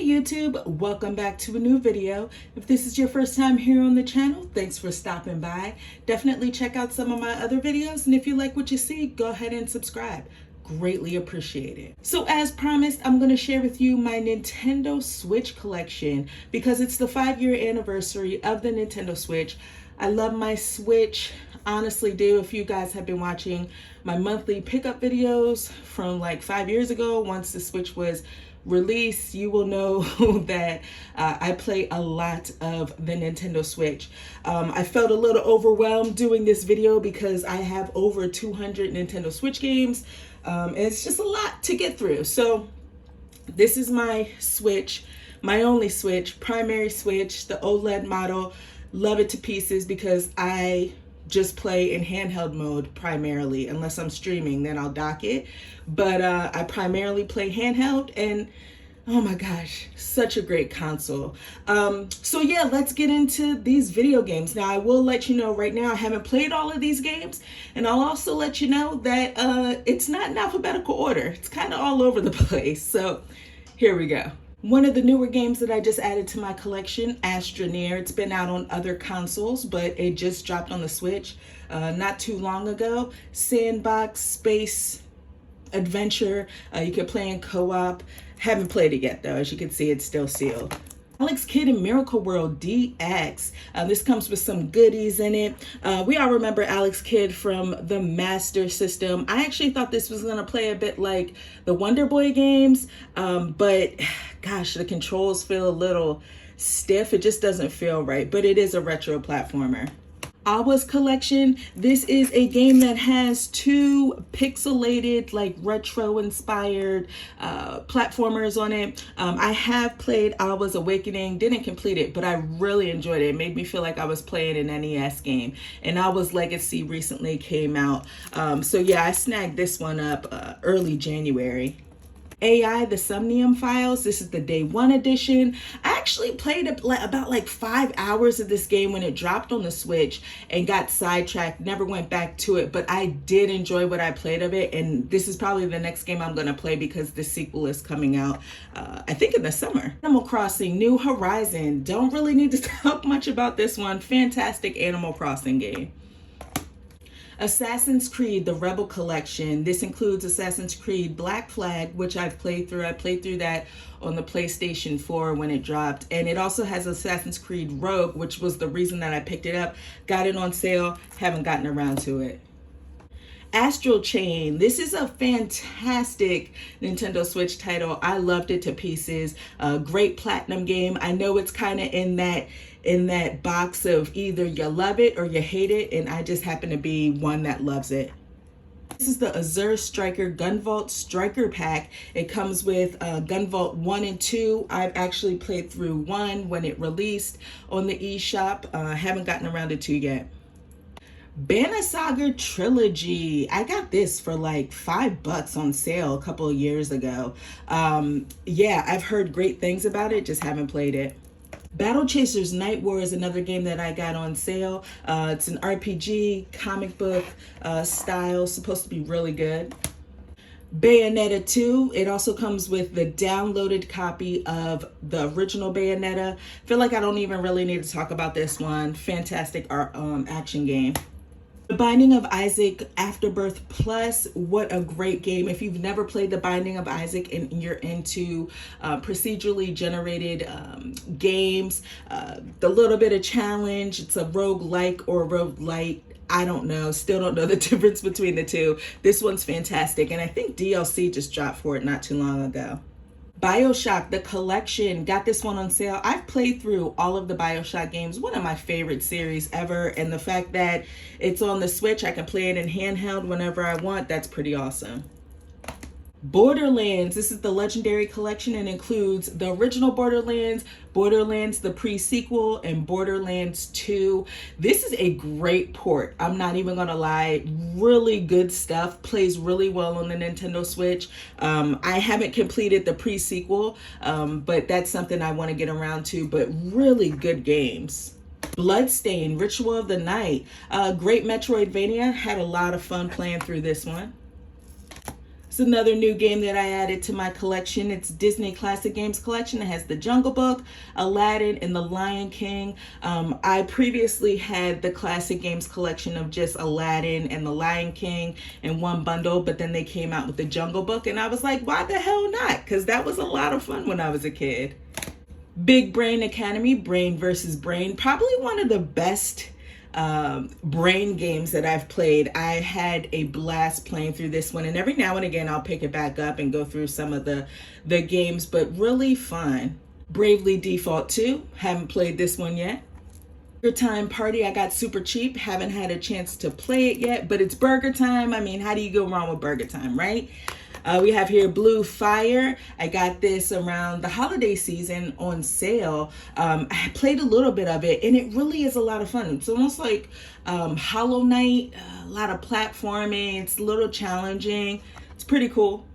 YouTube, welcome back to a new video. If this is your first time here on the channel, thanks for stopping by. Definitely check out some of my other videos, and if you like what you see, go ahead and subscribe. Greatly appreciate it. So as promised, I'm going to share with you my Nintendo Switch collection because it's the 5-year anniversary of the Nintendo Switch. I love my Switch, honestly do. If you guys have been watching my monthly pickup videos from like 5 years ago, once the Switch was released, you will know that I play a lot of the Nintendo Switch. I felt a little overwhelmed doing this video because I have over 200 Nintendo Switch games. And it's just a lot to get through. So this is my Switch, my only Switch, primary Switch, the OLED model. Love it to pieces because I just play in handheld mode primarily. Unless I'm streaming, then I'll dock it. But I primarily play handheld, and oh my gosh, such a great console. So yeah, let's get into these video games. Now, I will let you know right now, I haven't played all of these games, and I'll also let you know that it's not in alphabetical order. It's kind of all over the place. So here we go. One of the newer games that I just added to my collection, Astroneer. It's been out on other consoles, but it just dropped on the Switch not too long ago. Sandbox, space, adventure. You can play in co-op. Haven't played it yet though. As you can see, it's still sealed. Alex Kidd in Miracle World DX. This comes with some goodies in it. We all remember Alex Kidd from the Master System. I actually thought this was going to play a bit like the Wonder Boy games, but gosh, the controls feel a little stiff. It just doesn't feel right, but it is a retro platformer. Awa's Collection. This is a game that has two pixelated, like retro inspired platformers on it. I have played Awa's Awakening, didn't complete it, but I really enjoyed it. It made me feel like I was playing an NES game. And Awa's Legacy recently came out. So yeah, I snagged this one up early January. AI, the Somnium Files. This is the day one edition. I actually played about like 5 hours of this game when it dropped on the Switch and got sidetracked, never went back to it, but I did enjoy what I played of it, and this is probably the next game I'm going to play because the sequel is coming out, I think in the summer. Animal Crossing New Horizon. Don't really need to talk much about this one. Fantastic Animal Crossing game. Assassin's Creed, the Rebel Collection. This includes Assassin's Creed Black Flag, which I've played through. I played through that on the PlayStation 4 when it dropped. And it also has Assassin's Creed Rogue, which was the reason that I picked it up. Got it on sale, haven't gotten around to it. Astral Chain. This is a fantastic Nintendo Switch title. I loved it to pieces. A great platinum game. I know it's kind of in that box of either you love it or you hate it, and I just happen to be one that loves it. This is the Azure Striker Gunvolt Striker Pack. It comes with Gunvolt 1 and 2. I've actually played through 1 when it released on the eShop. Haven't gotten around to 2 yet. Banner Saga Trilogy. I got this for like $5 on sale a couple of years ago. Yeah, I've heard great things about it, just haven't played it. Battle Chasers Night War is another game that I got on sale. It's an RPG, comic book style, supposed to be really good. Bayonetta 2. It also comes with the downloaded copy of the original Bayonetta. Feel like I don't even really need to talk about this one. Fantastic action game. The Binding of Isaac Afterbirth Plus. What a great game. If you've never played The Binding of Isaac and you're into procedurally generated games, the little bit of challenge, it's a roguelike or a roguelite. I don't know. Still don't know the difference between the two. This one's fantastic. And I think DLC just dropped for it not too long ago. BioShock, the collection. Got this one on sale. I've played through all of the BioShock games. One of my favorite series ever. And the fact that it's on the Switch, I can play it in handheld whenever I want. That's pretty awesome. Borderlands. This is the Legendary Collection and includes the original Borderlands, Borderlands the pre-sequel, and Borderlands 2. This is a great port. I'm not even gonna lie. Really good stuff. Plays really well on the Nintendo Switch. I haven't completed the pre-sequel, but that's something I want to get around to, but really good games. Bloodstained, Ritual of the Night. Great Metroidvania. Had a lot of fun playing through this one. It's another new game that I added to my collection. It's Disney Classic Games collection. It has The Jungle Book, Aladdin, and The Lion King. I previously had the Classic Games collection of just Aladdin and The Lion King in one bundle, but then they came out with The Jungle Book, and I was like, why the hell not? Because that was a lot of fun when I was a kid. Big Brain Academy, Brain versus Brain, probably one of the best brain games that I've played. I had a blast playing through this one, and every now and again I'll pick it back up and go through some of the games, but really fun. Bravely Default 2, haven't played this one yet. Burger Time Party, I got super cheap, haven't had a chance to play it yet, but it's Burger Time. I mean, how do you go wrong with Burger Time, right? We have here Blue Fire. I got this around the holiday season on sale. I played a little bit of it, and it really is a lot of fun. It's almost like Hollow Knight, a lot of platforming. It's a little challenging. It's pretty cool.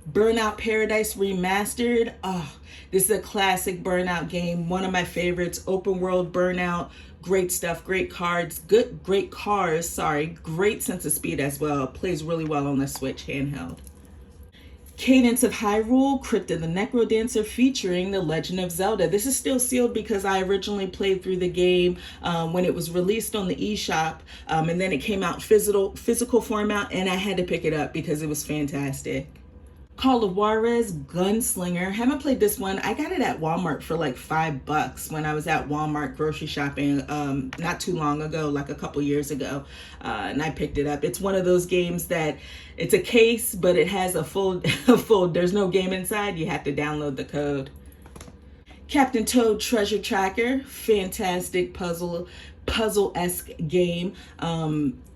Burnout Paradise Remastered. Oh, this is a classic Burnout game. One of my favorites. Open world Burnout. Great stuff, great cards, great cars, great sense of speed as well. Plays really well on the Switch handheld. Cadence of Hyrule, Crypt of the Necrodancer featuring The Legend of Zelda. This is still sealed because I originally played through the game when it was released on the eShop, and then it came out physical format, and I had to pick it up because it was fantastic. Call of Juarez Gunslinger. Haven't played this one. I got it at Walmart for like $5 when I was at Walmart grocery shopping not too long ago, like a couple years ago, and I picked it up. It's one of those games that it's a case, but it has a full, there's no game inside. You have to download the code. Captain Toad Treasure Tracker. Fantastic puzzle-esque game.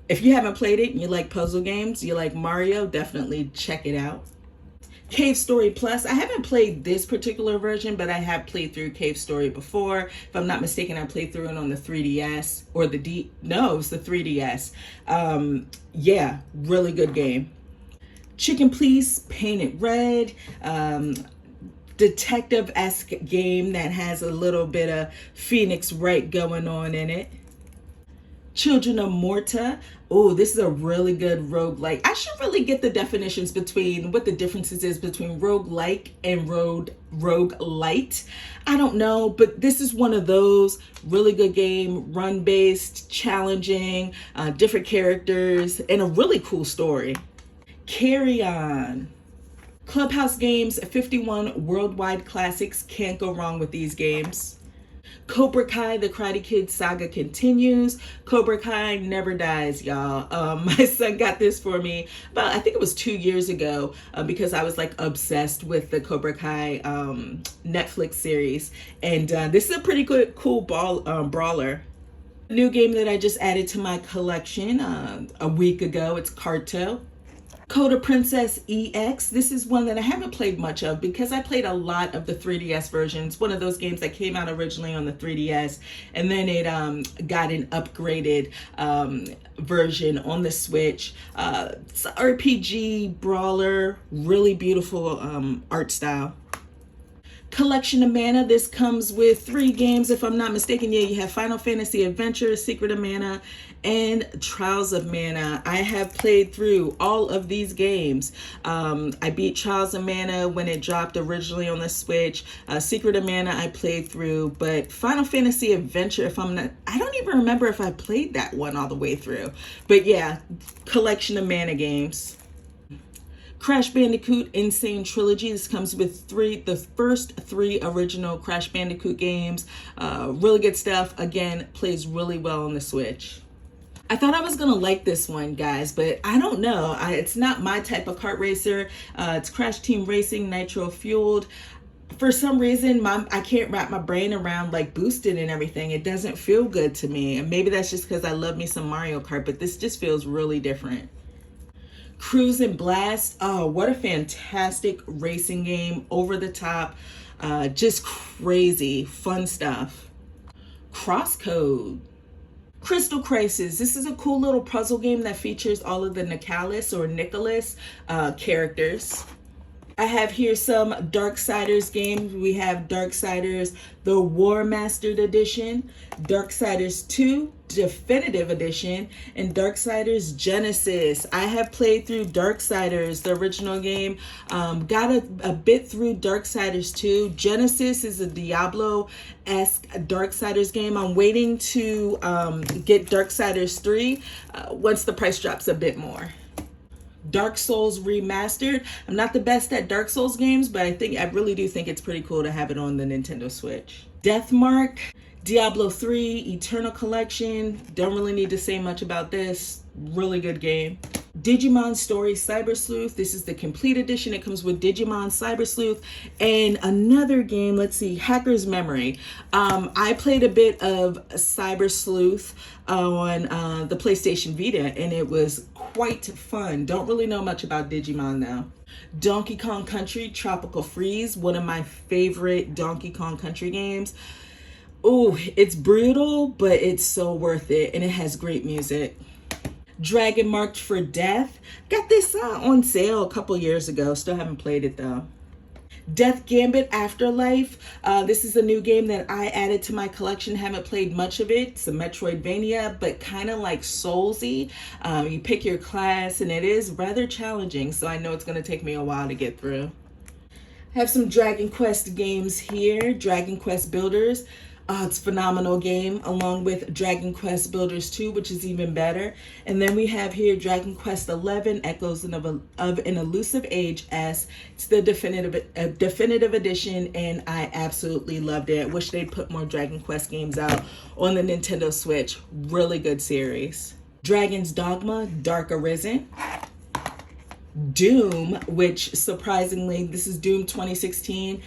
If you haven't played it and you like puzzle games, you like Mario, definitely check it out. Cave Story Plus. I haven't played this particular version, but I have played through Cave Story before. If I'm not mistaken, I played through it on the 3DS or it was the 3DS. Yeah, really good game. Chicken Police Painted Red. Detective-esque game that has a little bit of Phoenix Wright going on in it. Children of Morta. Oh, this is a really good roguelike. I should really get the definitions between what the differences is between roguelike and roguelite. I don't know, but this is one of those really good game, run-based, challenging, different characters, and a really cool story. Carry On. Clubhouse Games 51 Worldwide Classics. Can't go wrong with these games. Cobra Kai, the Karate Kid saga continues. Cobra Kai never dies, y'all. My son got this for me about, I think it was 2 years ago, because I was like obsessed with the Cobra Kai Netflix series. And this is a pretty good, cool brawler. A new game that I just added to my collection a week ago. It's Carto. Coda Princess EX. This is one that I haven't played much of because I played a lot of the 3DS versions. One of those games that came out originally on the 3DS, and then it got an upgraded version on the Switch. It's an RPG brawler, really beautiful art style. Collection of Mana. This comes with 3 games, if I'm not mistaken. Yeah, you have Final Fantasy Adventure, Secret of Mana, and Trials of Mana. I have played through all of these games. I beat Trials of Mana when it dropped originally on the Switch. Secret of Mana I played through, but Final Fantasy Adventure, I don't even remember if I played that one all the way through. But yeah, Collection of Mana games. Crash Bandicoot N. Sane Trilogy. This comes with the first 3 original Crash Bandicoot games. Really good stuff. Again, plays really well on the Switch. I thought I was gonna like this one, guys, but I don't know. It's not my type of kart racer. It's Crash Team Racing Nitro Fueled. For some reason, I can't wrap my brain around like boosted and everything. It doesn't feel good to me. And maybe that's just because I love me some Mario Kart, but this just feels really different. Cruise and Blast. Oh, what a fantastic racing game. Over the top. Just crazy. Fun stuff. Crosscode. Crystal Crisis. This is a cool little puzzle game that features all of the Nicholas characters. I have here some Darksiders games. We have Darksiders the War Mastered Edition, Darksiders 2 Definitive Edition, and Darksiders Genesis. I have played through Darksiders, the original game. Got a bit through Darksiders 2. Genesis is a Diablo-esque Darksiders game. I'm waiting to get Darksiders 3 once the price drops a bit more. Dark Souls Remastered. I'm not the best at Dark Souls games, but I really do think it's pretty cool to have it on the Nintendo Switch. Deathmark, Diablo 3, Eternal Collection. Don't really need to say much about this. Really good game. Digimon Story Cyber Sleuth. This is the complete edition. It comes with Digimon Cyber Sleuth and another game. Let's see, Hacker's Memory. I played a bit of Cyber Sleuth on the PlayStation Vita, and it was quite fun. Don't really know much about Digimon though. Donkey Kong Country Tropical Freeze, one of my favorite Donkey Kong Country games. Oh, it's brutal, but it's so worth it, and it has great music. Dragon Marked for Death. Got this on sale a couple years ago. Still haven't played it though. Death Gambit Afterlife. This is a new game that I added to my collection. Haven't played much of it. It's a Metroidvania, but kind of like Soulsy. You pick your class, and it is rather challenging, so I know it's going to take me a while to get through. I have some Dragon Quest games here. Dragon Quest Builders. It's a phenomenal game, along with Dragon Quest Builders 2, which is even better. And then we have here Dragon Quest 11, Echoes of an Elusive Age S. It's the definitive edition, and I absolutely loved it. Wish they'd put more Dragon Quest games out on the Nintendo Switch. Really good series. Dragon's Dogma, Dark Arisen. Doom, which surprisingly, this is Doom 2016,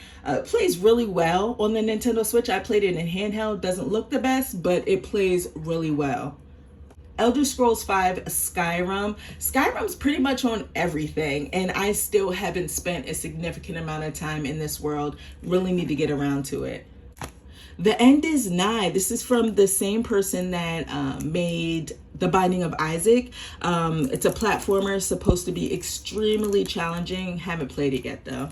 plays really well on the Nintendo Switch. I played it in handheld. Doesn't look the best, but it plays really well. Elder Scrolls V Skyrim. Skyrim's pretty much on everything, and I still haven't spent a significant amount of time in this world. Really need to get around to it. The End is Nigh. This is from the same person that made The Binding of Isaac. It's a platformer, supposed to be extremely challenging. Haven't played it yet though.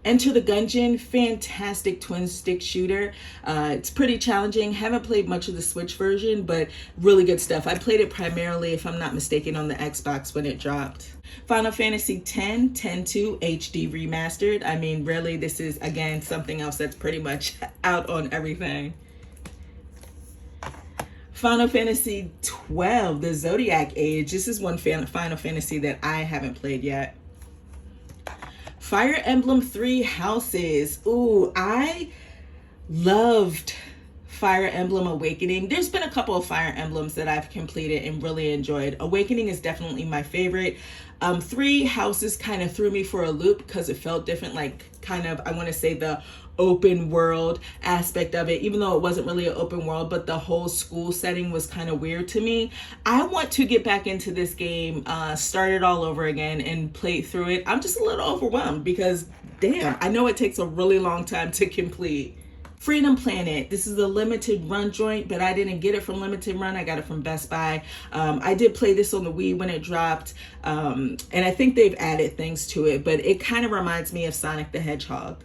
Enter the Gungeon, fantastic twin stick shooter. It's pretty challenging. Haven't played much of the Switch version, but really good stuff. I played it primarily, if I'm not mistaken, on the Xbox when it dropped. Final Fantasy X, 10-2 HD Remastered. I mean, really, this is, again, something else that's pretty much out on everything. Final Fantasy 12, the Zodiac Age. This is one Final Fantasy that I haven't played yet. Fire Emblem 3 Houses. Ooh, I loved Fire Emblem Awakening. There's been a couple of Fire Emblems that I've completed and really enjoyed. Awakening is definitely my favorite. 3 Houses kind of threw me for a loop because it felt different, like kind of, I want to say, the open world aspect of it, even though it wasn't really an open world, but the whole school setting was kind of weird to me. I want to get back into this game, start it all over again and play through it. I'm just a little overwhelmed because, damn, I know it takes a really long time to complete. Freedom Planet. This is a limited run joint, but I didn't get it from limited run. I got it from Best Buy. I did play this on the Wii when it dropped, and I think they've added things to it, but it kind of reminds me of Sonic the Hedgehog.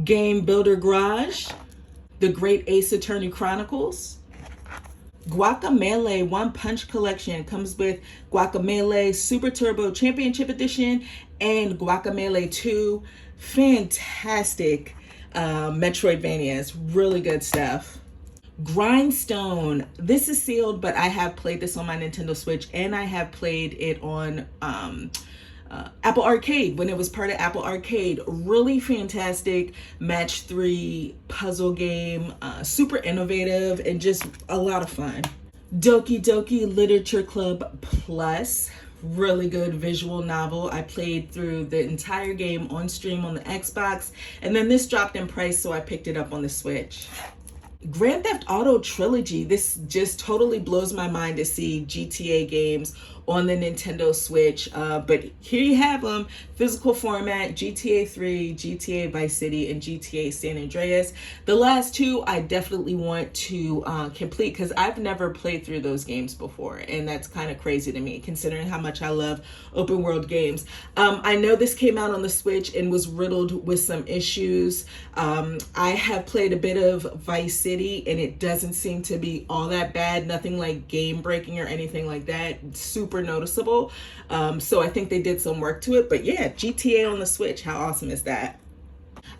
Game Builder Garage, The Great Ace Attorney Chronicles. Guacamelee One Punch Collection comes with Guacamelee Super Turbo Championship Edition and Guacamelee 2. Fantastic Metroidvanias, really good stuff. Grindstone. This is sealed, but I have played this on my Nintendo Switch, and I have played it on Apple Arcade when it was part of Apple Arcade. Really fantastic match 3 puzzle game, super innovative and just a lot of fun. Doki Doki Literature Club Plus. Really good visual novel. I played through the entire game on stream on the Xbox, and then this dropped in price, so I picked it up on the Switch. Grand Theft Auto Trilogy. This just totally blows my mind to see GTA games on the Nintendo Switch. But here you have them, physical format: GTA 3, GTA Vice City, and GTA San Andreas. The last two I definitely want to complete because I've never played through those games before, and that's kind of crazy to me considering how much I love open world games. I know this came out on the Switch and was riddled with some issues. I have played a bit of Vice City and it doesn't seem to be all that bad. Nothing like game breaking or anything like that. Super noticeable. So I think they did some work to it. But yeah, GTA on the Switch. How awesome is that?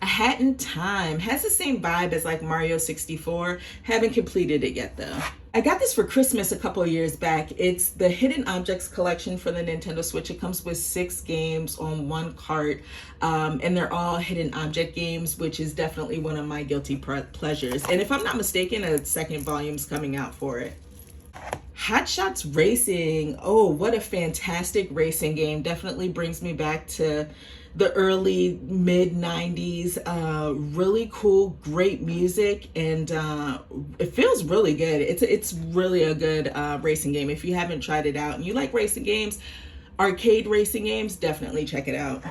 A Hat in Time has the same vibe as like Mario 64. Haven't completed it yet though. I got this for Christmas a couple of years back. It's the Hidden Objects collection for the Nintendo Switch. It comes with 6 games on one cart, and they're all hidden object games, which is definitely one of my guilty pleasures. And if I'm not mistaken, a second volume's coming out for it. Hot Shots Racing. Oh, what a fantastic racing game. Definitely brings me back to the early mid 90s. Really cool, great music, and it feels really good. It's really a good racing game. If you haven't tried it out and you like racing games, arcade racing games, definitely check it out.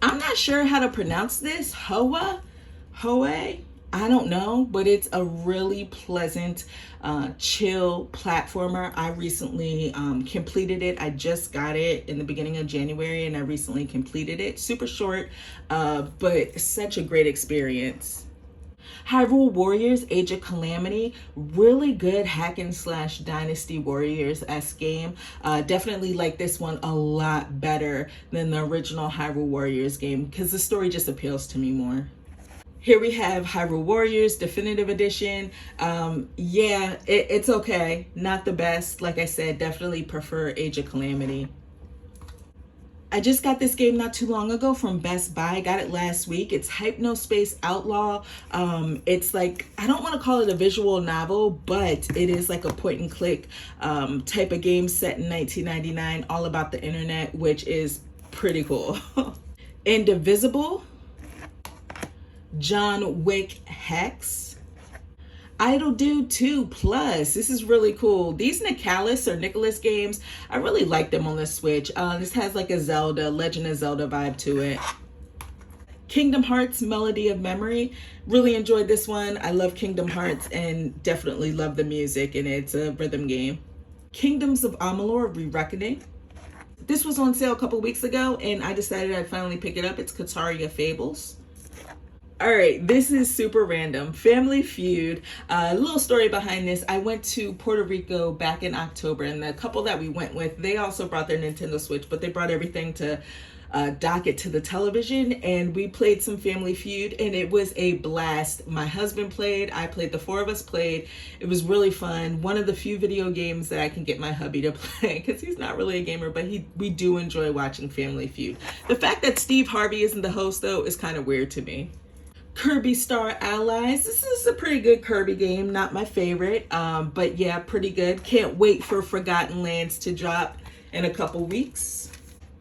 I'm not sure how to pronounce this. Hohe? I don't know, but it's a really pleasant, chill platformer. I recently completed it. I just got it in the beginning of January and I recently completed it. Super short, but such a great experience. Hyrule Warriors Age of Calamity, really good hack and slash Dynasty Warriors-esque game. Definitely like this one a lot better than the original Hyrule Warriors game because the story just appeals to me more. Here we have Hyrule Warriors Definitive Edition. Yeah, it's okay. Not the best. Like I said, definitely prefer Age of Calamity. I just got this game not too long ago from Best Buy. I got it last week. It's Hypnospace Outlaw. It's like, I don't want to call it a visual novel, but it is like a point and click type of game set in 1999, all about the internet, which is pretty cool. Indivisible. John Wick Hex. Idle Dude 2 Plus. This is really cool. These Nicholas games, I really like them on the Switch. This has like a Zelda, Legend of Zelda vibe to it. Kingdom Hearts Melody of Memory. Really enjoyed this one. I love Kingdom Hearts and definitely love the music, and it's a rhythm game. Kingdoms of Amalur: Re-Reckoning. This was on sale a couple weeks ago and I decided I'd finally pick it up. It's Kataria Fables. All right, this is super random. Family Feud. A little story behind this. I went to Puerto Rico back in October, and the couple that we went with, they also brought their Nintendo Switch, but they brought everything to dock it to the television, and we played some Family Feud, and it was a blast. My husband played, I played, the 4 of us played. It was really fun. One of the few video games that I can get my hubby to play, because he's not really a gamer, but we do enjoy watching Family Feud. The fact that Steve Harvey isn't the host, though, is kind of weird to me. Kirby Star Allies. This is a pretty good Kirby game. Not my favorite, but yeah, pretty good. Can't wait for Forgotten Lands to drop in a couple weeks.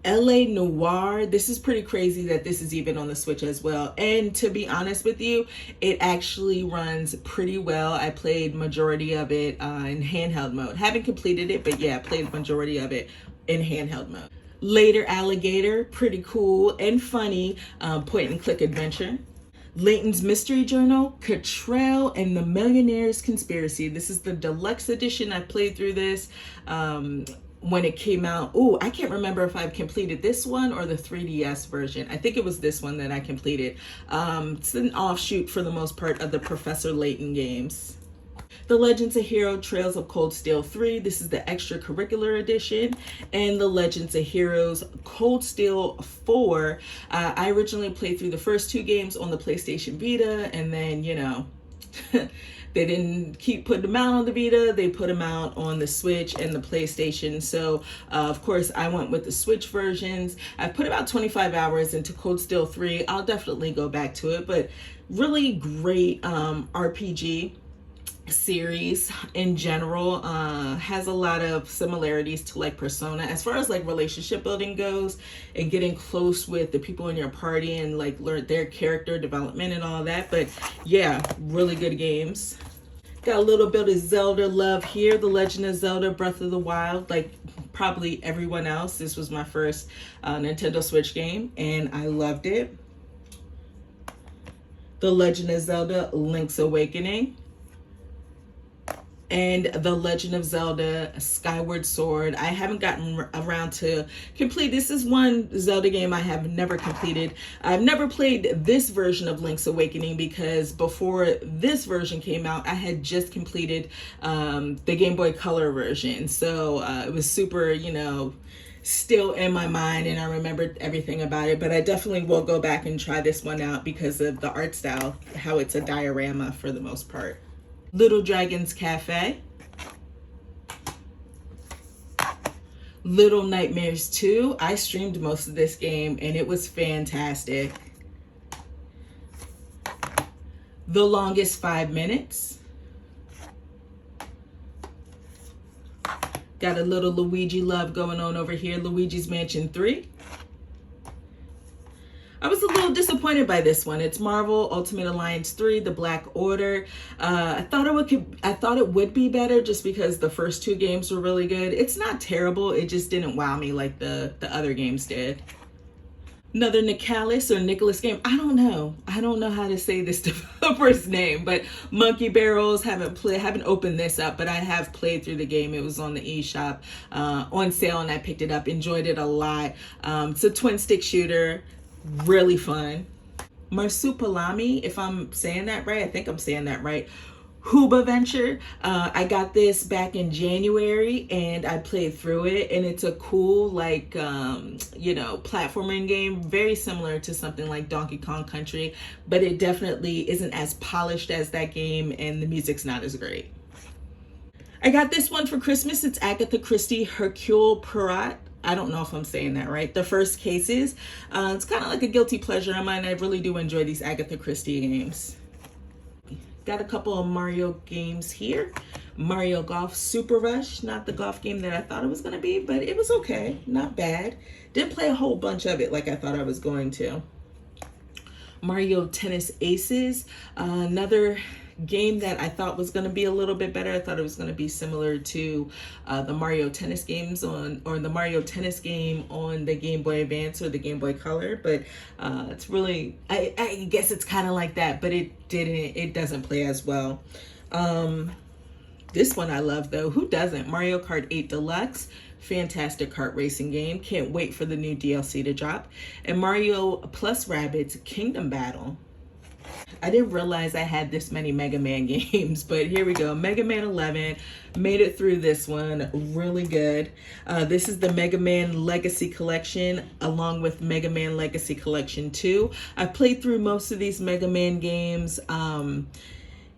LA Noire. This is pretty crazy that this is even on the Switch as well. And to be honest with you, it actually runs pretty well. I played majority of it in handheld mode. Haven't completed it, but yeah, played majority of it in handheld mode. Later Alligator. Pretty cool and funny point and click adventure. Layton's Mystery Journal, Cottrell and the Millionaire's Conspiracy. This is the deluxe edition. I played through this when it came out. Oh, I can't remember if I've completed this one or the 3DS version. I think it was this one that I completed. It's an offshoot for the most part of the Professor Layton games. The Legends of Hero Trails of Cold Steel 3. This is the extracurricular edition. And the Legends of Heroes Cold Steel 4. I originally played through the first 2 games on the PlayStation Vita, and then, you know, they didn't keep putting them out on the Vita. They put them out on the Switch and the PlayStation. So, of course, I went with the Switch versions. I put about 25 hours into Cold Steel 3. I'll definitely go back to it, but really great RPG series in general. Has a lot of similarities to like Persona as far as like relationship building goes and getting close with the people in your party and like learn their character development and all that. But yeah, really good games. Got a little bit of Zelda love here. The Legend of Zelda Breath of the Wild, like probably everyone else, this was my first Nintendo Switch game, and I loved it. The Legend of Zelda Link's Awakening, and The Legend of Zelda Skyward Sword. I haven't gotten around to complete. This is one Zelda game I have never completed. I've never played this version of Link's Awakening because before this version came out, I had just completed the Game Boy Color version. So it was super, you know, still in my mind, and I remembered everything about it. But I definitely will go back and try this one out because of the art style, how it's a diorama for the most part. Little Dragon's Cafe, Little Nightmares 2. I streamed most of this game and it was fantastic. The Longest 5 Minutes. Got a little Luigi love going on over here. Luigi's Mansion 3. I was a little disappointed by this one. It's Marvel Ultimate Alliance 3, The Black Order. I thought it would be better just because the first two games were really good. It's not terrible. It just didn't wow me like the other games did. Another Nicalis game. I don't know how to say this developer's name, but Monkey Barrels. Haven't opened this up, but I have played through the game. It was on the eShop on sale, and I picked it up. Enjoyed it a lot. It's a twin stick shooter. Really fun. Marsupilami, if I'm saying that right, I think I'm saying that right. Huba Venture. I got this back in January and I played through it, and it's a cool, like, you know, platforming game, very similar to something like Donkey Kong Country, but it definitely isn't as polished as that game, and the music's not as great. I got this one for Christmas. It's Agatha Christie Hercule Poirot. I don't know if I'm saying that right. The First Cases. It's kind of like a guilty pleasure of mine. I really do enjoy these Agatha Christie games. Got a couple of Mario games here. Mario Golf Super Rush. Not the golf game that I thought it was going to be, but it was okay. Not bad. Didn't play a whole bunch of it like I thought I was going to. Mario Tennis Aces. Another game that I thought was going to be a little bit better. I thought it was going to be similar to the Mario Tennis games or the Mario Tennis game on the Game Boy Advance or the Game Boy Color, but it's really, I guess it's kind of like that, but it doesn't play as well. This one I love though. Who doesn't? Mario Kart 8 Deluxe. Fantastic kart racing game. Can't wait for the new DLC to drop. And Mario plus Rabbids Kingdom Battle. I didn't realize I had this many Mega Man games, but here we go. Mega Man 11, made it through this one, really good. This is the Mega Man Legacy Collection along with Mega Man Legacy Collection 2. I played through most of these Mega Man games.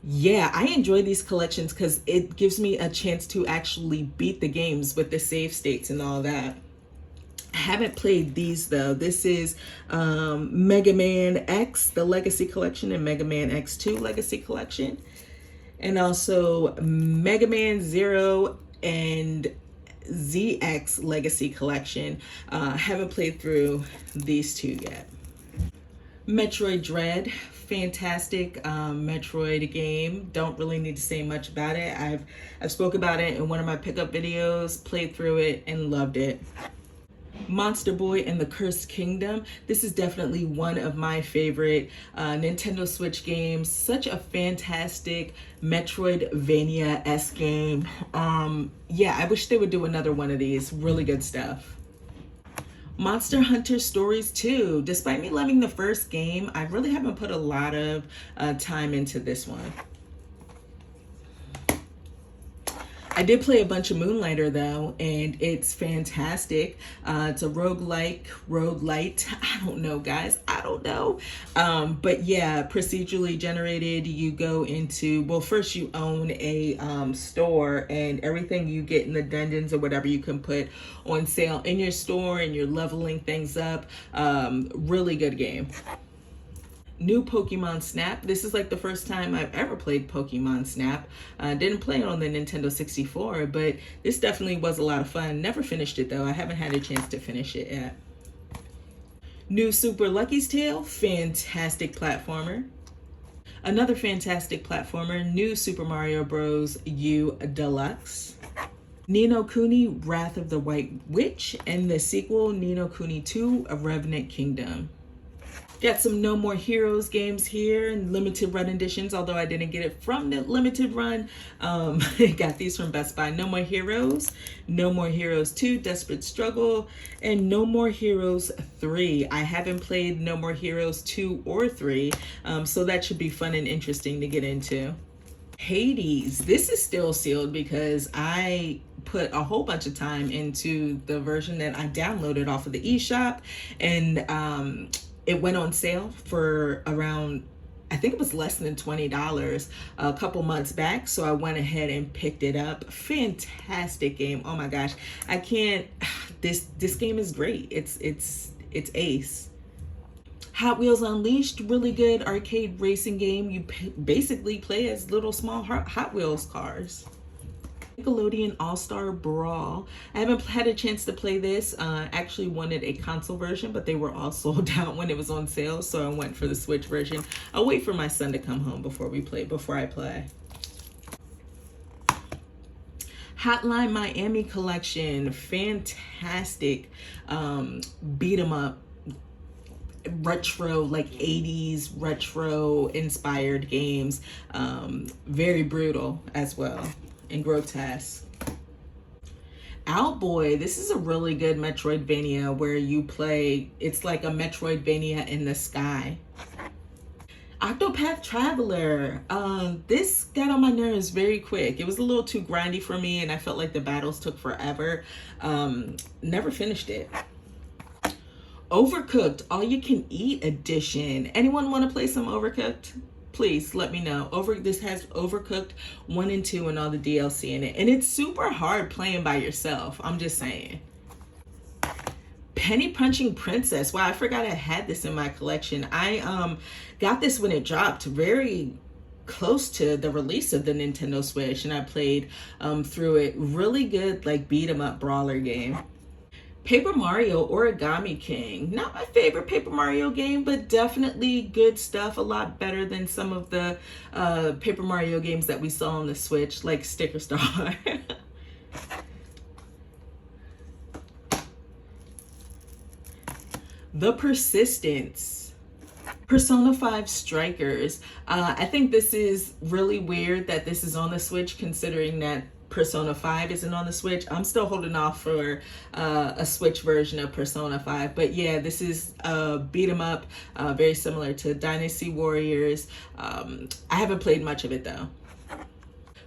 Yeah, I enjoy these collections because it gives me a chance to actually beat the games with the save states and all that. I haven't played these though. This is Mega Man X, the Legacy Collection, and Mega Man X2 Legacy Collection. And also Mega Man 0 and ZX Legacy Collection. Haven't played through these two yet. Metroid Dread, fantastic Metroid game. Don't really need to say much about it. I've spoke about it in one of my pickup videos, played through it and loved it. Monster Boy and the Cursed Kingdom. This is definitely one of my favorite Nintendo Switch games. Such a fantastic Metroidvania-esque game. Yeah, I wish they would do another one of these. Really good stuff. Monster Hunter Stories 2. Despite me loving the first game, I really haven't put a lot of time into this one. I did play a bunch of Moonlighter though, and it's fantastic. It's a roguelite. I don't know, guys. I don't know. But yeah, procedurally generated. You go into, well, first you own a store, and everything you get in the dungeons or whatever you can put on sale in your store, and you're leveling things up. Really good game. New Pokemon Snap. This is like the first time I've ever played Pokemon Snap. Didn't play it on the Nintendo 64, but this definitely was a lot of fun. Never finished it though. I haven't had a chance to finish it yet. New Super Lucky's Tale. Fantastic platformer. Another fantastic platformer. New Super Mario Bros. U Deluxe. Ni no Kuni, Wrath of the White Witch, and the sequel, Ni no Kuni 2, A Revenant Kingdom. Got some No More Heroes games here in limited run editions, although I didn't get it from the limited run. I got these from Best Buy. No More Heroes, No More Heroes 2, Desperate Struggle, and No More Heroes 3. I haven't played No More Heroes 2 or 3, so that should be fun and interesting to get into. Hades. This is still sealed because I put a whole bunch of time into the version that I downloaded off of the eShop, and it went on sale for around, I think it was less than $20 a couple months back. So I went ahead and picked it up. Fantastic game. Oh my gosh. I can't, this game is great. It's ace. Hot Wheels Unleashed, really good arcade racing game. You basically play as little small Hot Wheels cars. Nickelodeon All-Star Brawl. I haven't had a chance to play this. Actually wanted a console version, but they were all sold out when it was on sale, so I went for the Switch version. I'll wait for my son to come home before I play. Hotline Miami collection, fantastic beat 'em up, retro, like 80s retro inspired games. Very brutal as well and grotesque. Owlboy, this is a really good Metroidvania where you play, it's like a Metroidvania in the sky. Octopath Traveler, this got on my nerves very quick. It was a little too grindy for me and I felt like the battles took forever. Never finished it. Overcooked, all you can eat edition. Anyone want to play some Overcooked? Please let me know. This has Overcooked 1 and 2 and all the DLC in it. And it's super hard playing by yourself. I'm just saying. Penny Punching Princess. Wow, I forgot I had this in my collection. I got this when it dropped very close to the release of the Nintendo Switch. And I played through it. Really good, like, beat 'em up brawler game. Paper Mario Origami King. Not my favorite Paper Mario game, but definitely good stuff. A lot better than some of the Paper Mario games that we saw on the Switch, like Sticker Star. The Persistence. Persona 5 Strikers. I think this is really weird that this is on the Switch, considering that Persona 5 isn't on the Switch. I'm still holding off for a Switch version of Persona 5. But yeah, this is beat 'em up, very similar to Dynasty Warriors. I haven't played much of it though.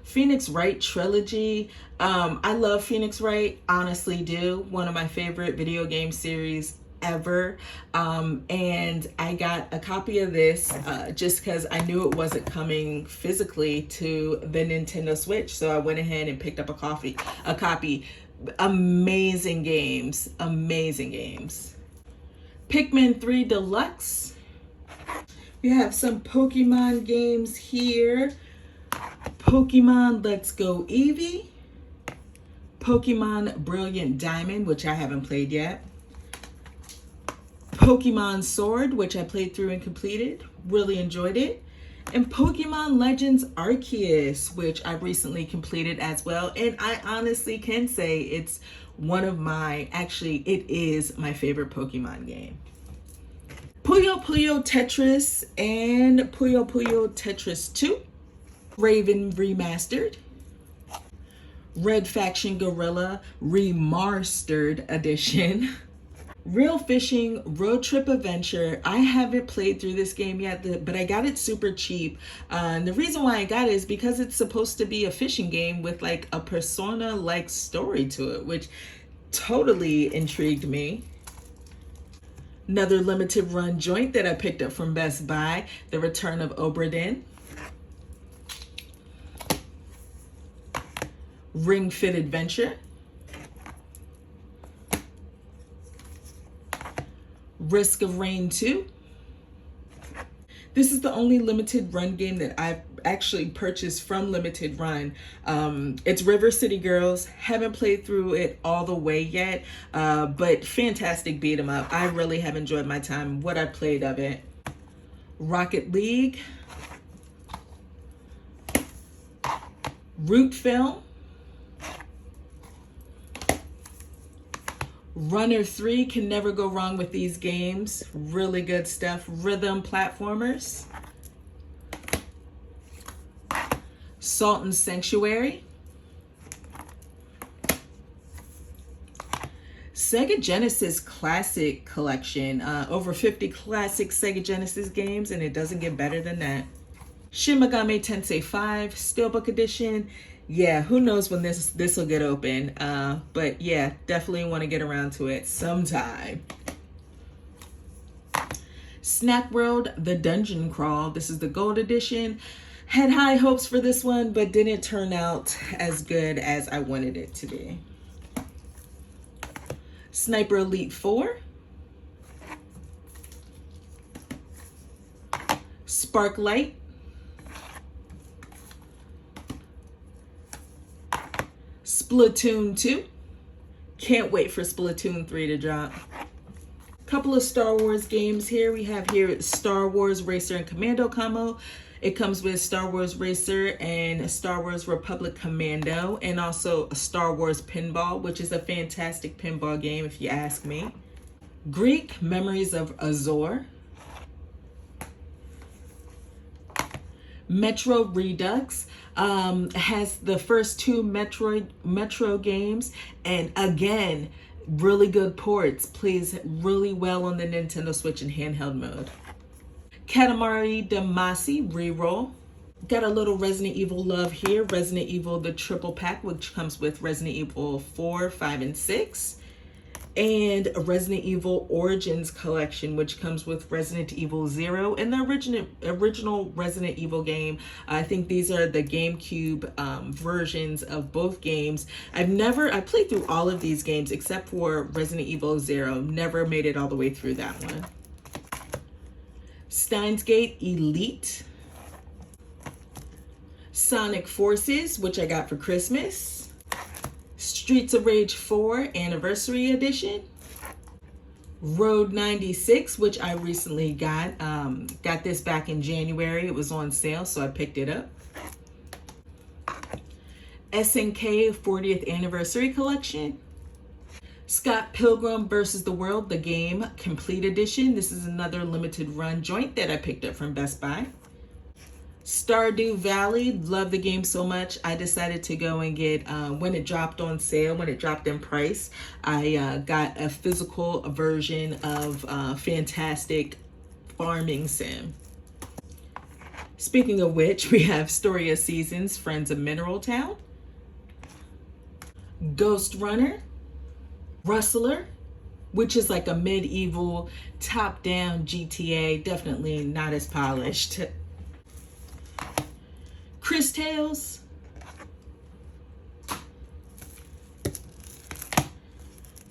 Phoenix Wright Trilogy. I love Phoenix Wright, honestly do. One of my favorite video game series ever. And I got a copy of this just because I knew it wasn't coming physically to the Nintendo Switch. So I went ahead and picked up a copy. Amazing games. Amazing games. Pikmin 3 Deluxe. We have some Pokemon games here. Pokemon Let's Go Eevee. Pokemon Brilliant Diamond, which I haven't played yet. Pokemon Sword, which I played through and completed. Really enjoyed it. And Pokemon Legends Arceus, which I recently completed as well. And I honestly can say it's one of my, actually, it is my favorite Pokemon game. Puyo Puyo Tetris and Puyo Puyo Tetris 2. Raven Remastered. Red Faction Gorilla Remastered Edition. Real Fishing Road Trip Adventure. I haven't played through this game yet, but I got it super cheap. And the reason why I got it is because it's supposed to be a fishing game with like a Persona-like story to it, which totally intrigued me. Another limited run joint that I picked up from Best Buy, The Return of Obra Dinn. Ring Fit Adventure. Risk of Rain 2. This is the only limited run game that I've actually purchased from Limited Run. It's River City Girls. Haven't played through it all the way yet, but fantastic beat 'em up. I really have enjoyed my time, what I played of it. Rocket League. Root Film. Runner 3, can never go wrong with these games. Really good stuff. Rhythm platformers. Salt and Sanctuary. Sega Genesis Classic Collection. Over 50 classic Sega Genesis games, and it doesn't get better than that. Shin Megami Tensei 5 Steelbook Edition. Yeah, who knows when this will get open. But yeah, definitely want to get around to it sometime. Snack World The Dungeon Crawl. This is the gold edition. Had high hopes for this one, but didn't turn out as good as I wanted it to be. Sniper Elite 4. Sparklight. Splatoon 2. Can't wait for Splatoon 3 to drop. Couple of Star Wars games here. We have here Star Wars Racer and Commando combo. It comes with Star Wars Racer and Star Wars Republic Commando, and also a Star Wars Pinball, which is a fantastic pinball game if you ask me. Greek Memories of Azor. Metro Redux. Has the first 2 Metro games, and again, really good ports. Plays really well on the Nintendo Switch in handheld mode. Katamari Damacy Reroll. Got a little Resident Evil love here. Resident Evil the triple pack, which comes with Resident Evil 4, 5, and 6. And a Resident Evil Origins collection, which comes with Resident Evil 0 and the original Resident Evil game. I think these are the GameCube versions of both games. I played through all of these games except for Resident Evil 0. Never made it all the way through that one. Steins Gate Elite. Sonic Forces, which I got for Christmas. Streets of Rage 4 Anniversary Edition. Road 96, which I recently got. Got this back in January. It was on sale, so I picked it up. SNK 40th Anniversary Collection. Scott Pilgrim vs. the World, the game, Complete Edition. This is another limited run joint that I picked up from Best Buy. Stardew Valley, love the game so much, I decided to go and get, when it dropped on sale, when it dropped in price, I got a physical version of fantastic farming sim. Speaking of which, we have Story of Seasons, Friends of Mineral Town. Ghost Runner. Rustler, which is like a medieval top-down GTA, definitely not as polished. Cris Tales.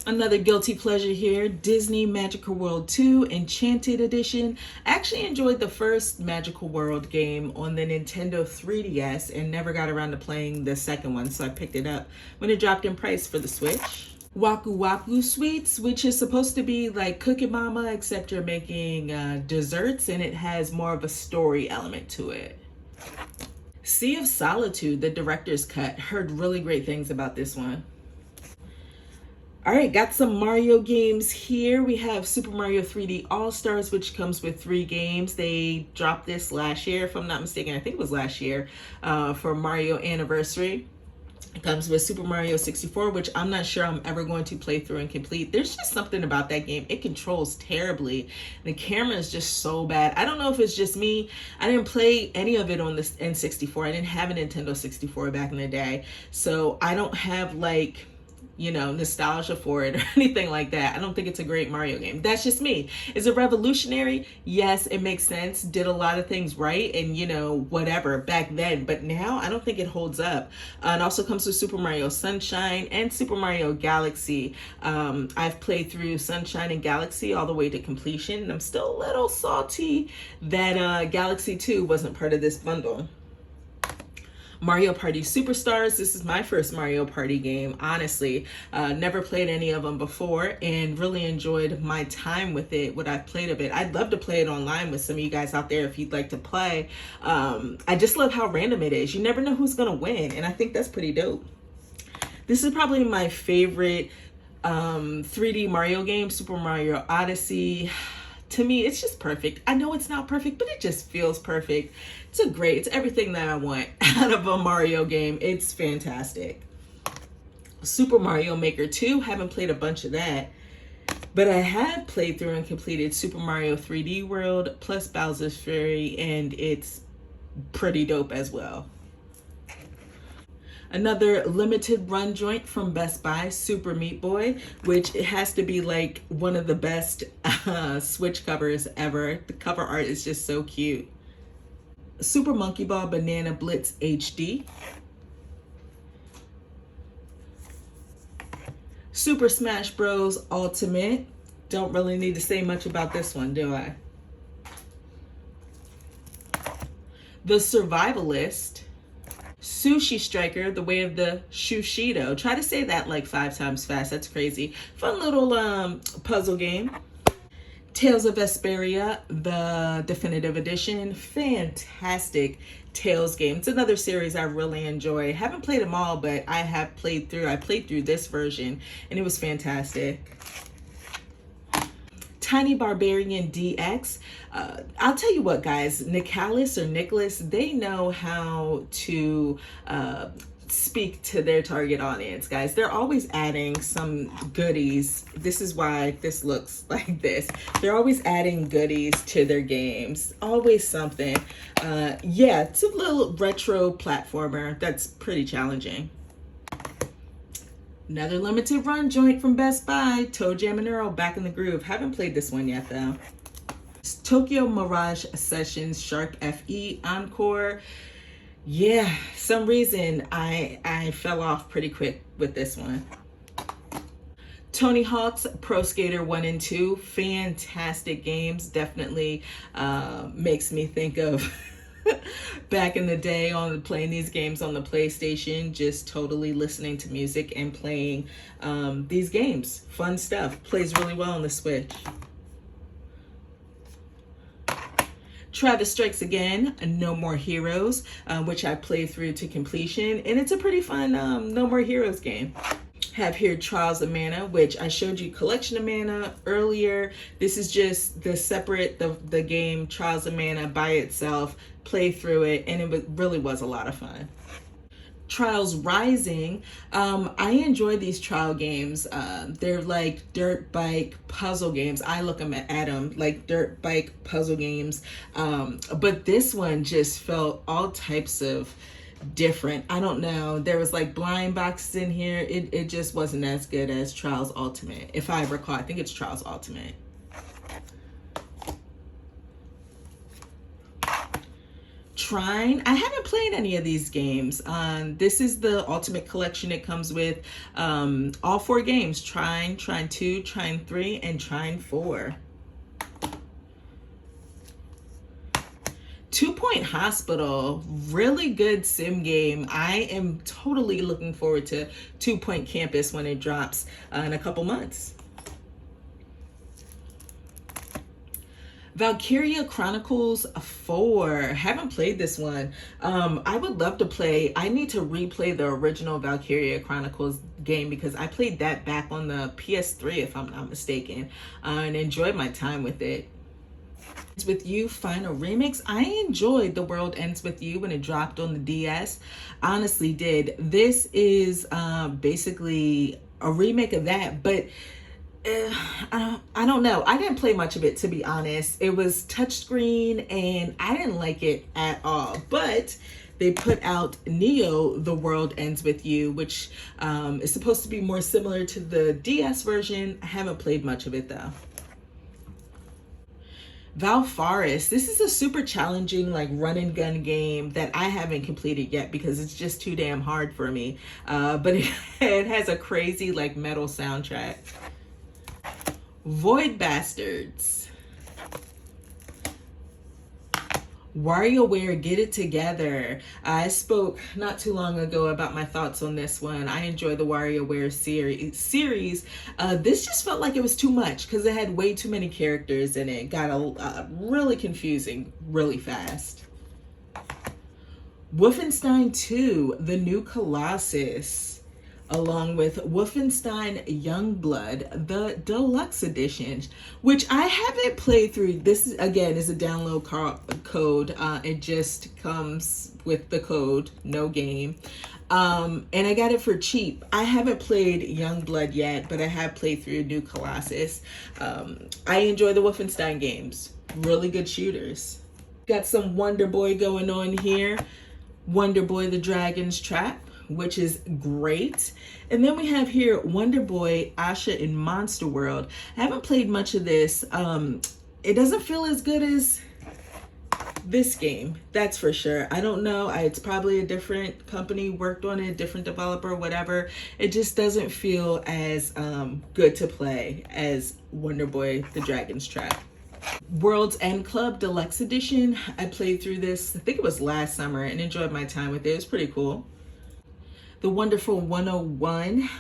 Another guilty pleasure here, Disney Magical World 2 Enchanted Edition. I actually enjoyed the first Magical World game on the Nintendo 3DS and never got around to playing the second one, so I picked it up when it dropped in price for the Switch. Waku Waku Sweets, which is supposed to be like Cookie Mama, except you're making desserts, and it has more of a story element to it. Sea of Solitude, the director's cut. Heard really great things about this one. All right, got some Mario games here. We have Super Mario 3D All-Stars, which comes with 3 games. They dropped this last year, if I'm not mistaken. I think it was last year for Mario Anniversary. It comes with Super Mario 64, which I'm not sure I'm ever going to play through and complete. There's just something about that game. It controls terribly. The camera is just so bad. I don't know if it's just me. I didn't play any of it on the N64. I didn't have a Nintendo 64 back in the day. So I don't have like, you know, nostalgia for it or anything like that. I don't think it's a great Mario game. That's just me. Is it revolutionary? Yes, it makes sense. Did a lot of things right and, you know, whatever back then. But now I don't think it holds up. It also comes with Super Mario Sunshine and Super Mario Galaxy. I've played through Sunshine and Galaxy all the way to completion. And I'm still a little salty that Galaxy 2 wasn't part of this bundle. Mario Party Superstars. This is my first Mario Party game, honestly. Never played any of them before and really enjoyed my time with it, what I've played of it. I'd love to play it online with some of you guys out there if you'd like to play. I just love how random it is. You never know who's gonna win, and I think that's pretty dope. This is probably my favorite 3D Mario game, Super Mario Odyssey. To me, it's just perfect. I know it's not perfect, but it just feels perfect. It's everything that I want out of a Mario game. It's fantastic. Super Mario Maker 2, haven't played a bunch of that, but I have played through and completed Super Mario 3D World plus Bowser's Fury, and it's pretty dope as well. Another limited run joint from Best Buy, Super Meat Boy, which it has to be like one of the best Switch covers ever. The cover art is just so cute. Super Monkey Ball Banana Blitz HD. Super Smash Bros. Ultimate. Don't really need to say much about this one, do I? The Survivalist. Sushi Striker, The Way of the Shushido. Try to say that like 5 times fast. That's crazy. Fun little puzzle game. Tales of Vesperia, the Definitive Edition. Fantastic Tales game. It's another series I really enjoy. Haven't played them all, but I played through this version, and it was fantastic. Tiny Barbarian DX. I'll tell you what, guys, Nicholas, they know how to speak to their target audience, guys. They're always adding some goodies. This is why this looks like this. They're always adding goodies to their games. Always something. Yeah, it's a little retro platformer that's pretty challenging. Another limited run joint from Best Buy, ToeJam and Earl, Back in the Groove. Haven't played this one yet though. Tokyo Mirage Sessions Shark FE Encore. Yeah, some reason I fell off pretty quick with this one. Tony Hawk's Pro Skater 1 and 2, fantastic games. Definitely makes me think of back in the day on playing these games on the PlayStation, just totally listening to music and playing these games. Fun stuff. Plays really well on the Switch. Travis Strikes Again, No More Heroes, which I played through to completion, and it's a pretty fun No More Heroes game. Have here Trials of Mana, which I showed you Collection of Mana earlier. This is just the game Trials of Mana by itself. Play through it, and it really was a lot of fun. Trials Rising. I enjoy these trial games. They're like dirt bike puzzle games. I look at them like dirt bike puzzle games. But this one just felt all types of different. I don't know. There was like blind boxes in here. It just wasn't as good as Trials Ultimate. If I recall, I think it's Trials Ultimate. Trine. I haven't played any of these games. This is the Ultimate Collection it comes with. All 4 games. Trine, Trine 2, Trine 3, and Trine 4. 2 Point Hospital. Really good sim game. I am totally looking forward to 2 Point Campus when it drops in a couple months. Valkyria Chronicles 4. Haven't played this one. I would love to play. I need to replay the original Valkyria Chronicles game because I played that back on the PS3, if I'm not mistaken, and enjoyed my time with it. Ends With You Final Remix. I enjoyed The World Ends With You when it dropped on the DS. Honestly did. This is basically a remake of that, but I don't know. I didn't play much of it, to be honest. It was touchscreen and I didn't like it at all. But they put out Neo, The World Ends With You, which is supposed to be more similar to the DS version. I haven't played much of it though. Valfaris. This is a super challenging like run and gun game that I haven't completed yet because it's just too damn hard for me. But it has a crazy like metal soundtrack. Void Bastards. WarioWare Get It Together. I spoke not too long ago about my thoughts on this one. I enjoy the WarioWare series. This just felt like it was too much because it had way too many characters and it got really confusing really fast. Wolfenstein 2, The New Colossus. along with Wolfenstein Youngblood, the deluxe edition, which I haven't played through. This again is a download code. It just comes with the code, no game. And I got it for cheap. I haven't played Youngblood yet, but I have played through New Colossus. I enjoy the Wolfenstein games. Really good shooters. Got some Wonder Boy going on here. Wonder Boy the Dragon's Trap, which is great. And then we have here Wonder Boy Asha in Monster World. I haven't played much of this. It doesn't feel as good as this game, that's for sure. I don't know, it's probably a different company worked on it, different developer, whatever. It just doesn't feel as good to play as Wonder Boy the Dragon's Trap. World's End Club Deluxe Edition. I played through this, I think it was last summer, and enjoyed my time with it. It was pretty cool. The Wonderful 101.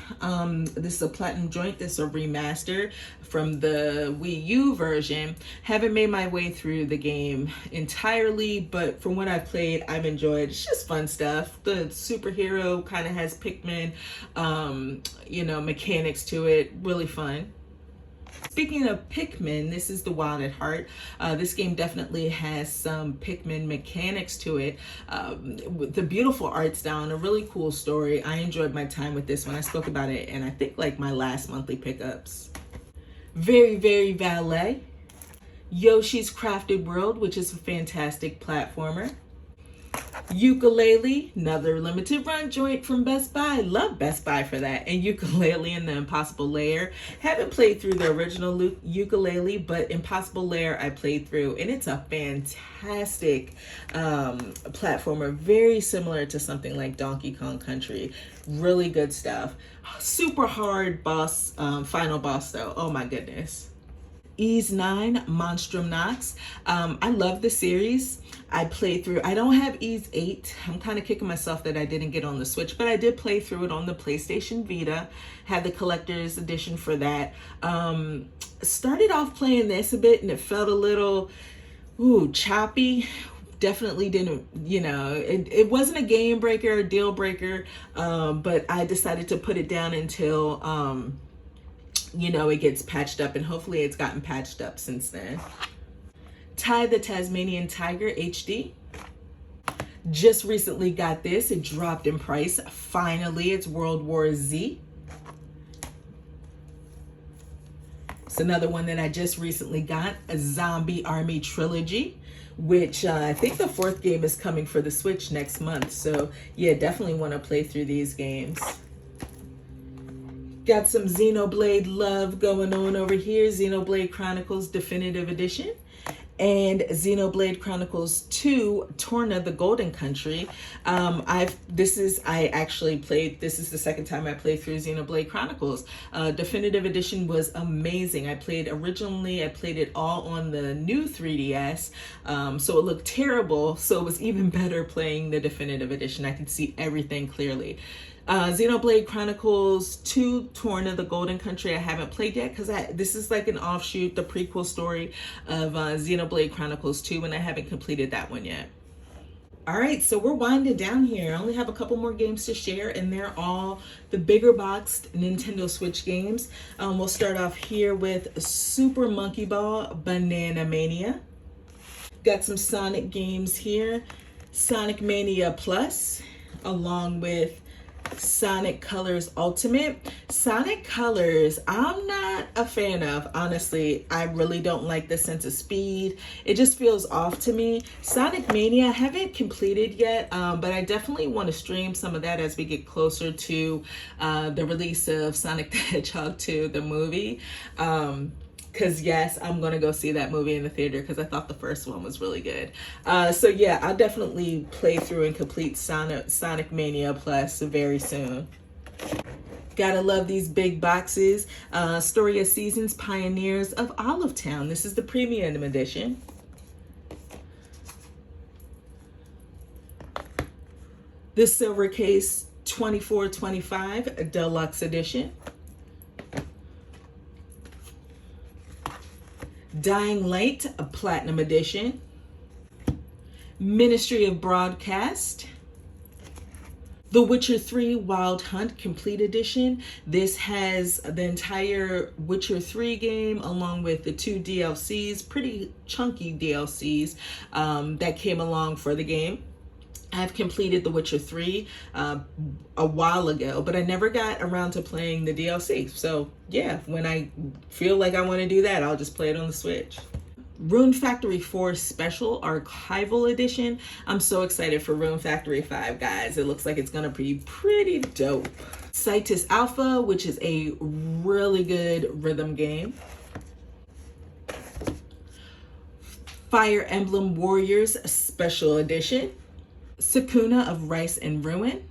This is a platinum joint. This is a remaster from the Wii U version. Haven't made my way through the game entirely, but from what I've played, I've enjoyed. It's just fun stuff. The superhero kind of has Pikmin, mechanics to it. Really fun. Speaking of Pikmin, this is the Wild at Heart. This game definitely has some Pikmin mechanics to it. The beautiful art style and a really cool story. I enjoyed my time with this one. I spoke about it and I think like my last monthly pickups. Very, very Valet. Yoshi's Crafted World, which is a fantastic platformer. Yooka-Laylee, another limited run joint from Best Buy. Love Best Buy for that. And Yooka-Laylee and the Impossible Lair. Haven't played through the original Yooka-Laylee, but Impossible Lair I played through, and it's a fantastic platformer, very similar to something like Donkey Kong Country. Really good stuff. Super hard boss, final boss though. Oh my goodness. Ys 9 Monstrum Nox. I love the series. I played through, I don't have Ys 8. I'm kind of kicking myself that I didn't get on the Switch, but I did play through it on the PlayStation Vita. Had the collector's edition for that. Started off playing this a bit and it felt a little choppy. Definitely didn't, it wasn't a game breaker or deal breaker, but I decided to put it down until it gets patched up, and hopefully it's gotten patched up since then. Ty the Tasmanian Tiger HD. Just recently got this. It dropped in price. Finally, it's World War Z. It's another one that I just recently got, a Zombie Army Trilogy, which I think the 4th game is coming for the Switch next month. So yeah, definitely want to play through these games. Got some Xenoblade love going on over here. Xenoblade Chronicles Definitive Edition and Xenoblade Chronicles 2 Torna the Golden Country. This is the second time I played through Xenoblade Chronicles. Definitive Edition was amazing. I played it all on the new 3DS, so it looked terrible, so it was even better playing the Definitive Edition. I could see everything clearly. Xenoblade Chronicles 2 Torna the Golden Country I haven't played yet because this is like an offshoot, the prequel story of Xenoblade Chronicles 2, and I haven't completed that one yet. All right, so we're winding down here. I only have a couple more games to share, and they're all the bigger boxed Nintendo Switch games. We'll start off here with Super Monkey Ball Banana Mania. Got some Sonic games here. Sonic Mania Plus, along with Sonic Colors Ultimate. Sonic Colors, I'm not a fan of, honestly. I really don't like the sense of speed. It just feels off to me. Sonic Mania, I haven't completed yet, but I definitely want to stream some of that as we get closer to the release of Sonic the Hedgehog 2, the movie. Because yes, I'm going to go see that movie in the theater because I thought the first one was really good. So yeah, I'll definitely play through and complete Sonic Mania Plus very soon. Gotta love these big boxes. Story of Seasons Pioneers of Olive Town. This is the premium edition. The Silver Case 2425 Deluxe Edition. Dying Light, a Platinum Edition. Ministry of Broadcast. The Witcher 3 Wild Hunt Complete Edition. This has the entire Witcher 3 game along with the 2 DLCs, pretty chunky DLCs that came along for the game. I've completed The Witcher 3 a while ago, but I never got around to playing the DLC. So yeah, when I feel like I want to do that, I'll just play it on the Switch. Rune Factory 4 Special Archival Edition. I'm so excited for Rune Factory 5, guys. It looks like it's gonna be pretty dope. Citus Alpha, which is a really good rhythm game. Fire Emblem Warriors Special Edition. Sakuna of Rice and Ruin.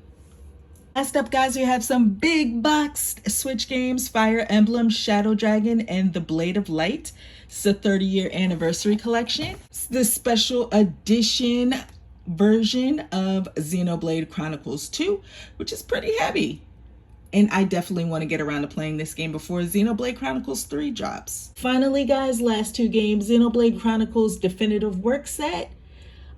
Last up, guys, we have some big boxed Switch games, Fire Emblem, Shadow Dragon, and The Blade of Light. It's the 30-year anniversary collection. It's the special edition version of Xenoblade Chronicles 2, which is pretty heavy. And I definitely want to get around to playing this game before Xenoblade Chronicles 3 drops. Finally, guys, last two games, Xenoblade Chronicles Definitive Work Set,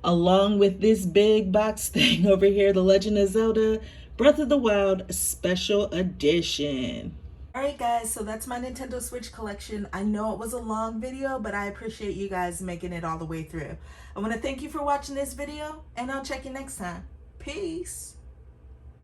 along with this big box thing over here, The Legend of Zelda Breath of the Wild Special Edition. Alright guys, so that's my Nintendo Switch collection. I know it was a long video, but I appreciate you guys making it all the way through. I want to thank you for watching this video, and I'll check you next time. Peace!